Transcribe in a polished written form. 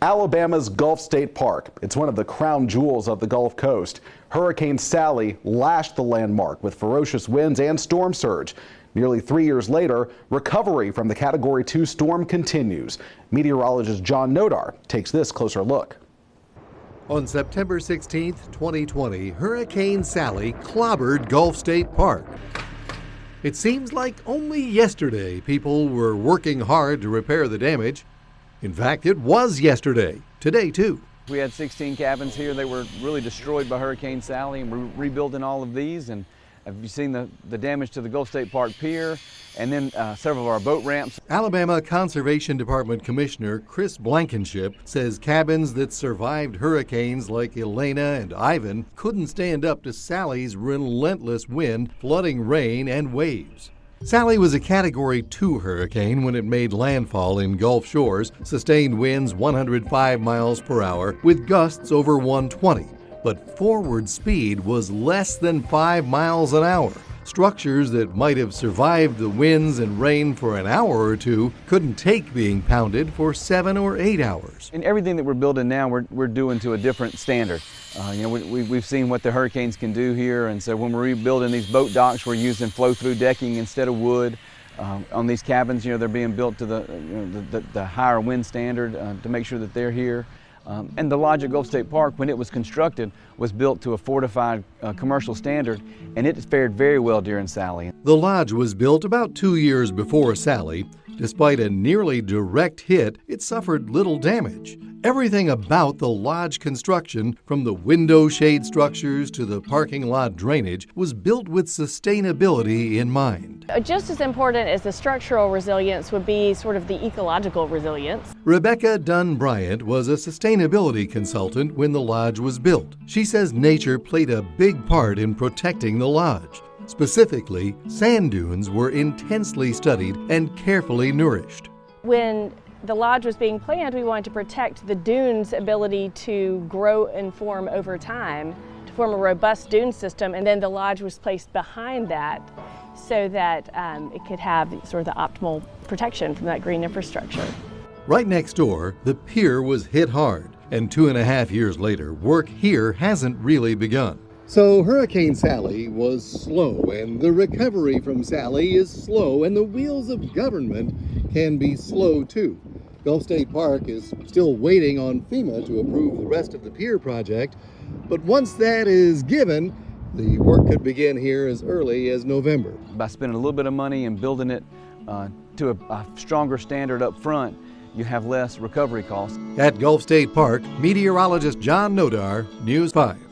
Alabama's Gulf State Park. It's one of the crown jewels of the Gulf Coast. Hurricane Sally lashed the landmark with ferocious winds and storm surge. Nearly 3 years later, recovery from the Category 2 storm continues. Meteorologist John Nodar takes this closer look. On September 16, 2020, Hurricane Sally clobbered Gulf State Park. It seems like only yesterday people were working hard to repair the damage. In fact, it was yesterday, today too. We had 16 cabins here. They were really destroyed by Hurricane Sally, and we're rebuilding all of these. And have you seen the damage to the Gulf State Park Pier and then several of our boat ramps? Alabama Conservation Department Commissioner Chris Blankenship says cabins that survived hurricanes like Elena and Ivan couldn't stand up to Sally's relentless wind, flooding rain, and waves. Sally was a Category 2 hurricane when it made landfall in Gulf shores, sustained winds 105 miles per hour with gusts over 120. But forward speed was less than 5 miles an hour. Structures that might have survived the winds and rain for an hour or two couldn't take being pounded for 7 or 8 hours. And everything that we're building now, we're doing to a different standard. We've seen what the hurricanes can do here, and so when we're rebuilding these boat docks, we're using flow-through decking instead of wood. On these cabins, they're being built to the higher wind standard to make sure that they're here. And the lodge at Gulf State Park, when it was constructed, was built to a fortified commercial standard, and it fared very well during Sally. The lodge was built about 2 years before Sally. Despite a nearly direct hit, it suffered little damage. Everything about the lodge construction, from the window shade structures to the parking lot drainage, was built with sustainability in mind. Just as important as the structural resilience would be sort of the ecological resilience. Rebecca Dunn Bryant was a sustainability consultant when the lodge was built. She says nature played a big part in protecting the lodge. Specifically, sand dunes were intensely studied and carefully nourished. When the lodge was being planned, we wanted to protect the dunes' ability to grow and form over time, to form a robust dune system, and then the lodge was placed behind that so that it could have sort of the optimal protection from that green infrastructure. Right next door, the pier was hit hard, and 2.5 years later, work here hasn't really begun. So Hurricane Sally was slow, and the recovery from Sally is slow, and the wheels of government can be slow too. Gulf State Park is still waiting on FEMA to approve the rest of the pier project, but once that is given, the work could begin here as early as November. By spending a little bit of money and building it to a stronger standard up front, you have less recovery costs. At Gulf State Park, meteorologist John Nodar, News 5.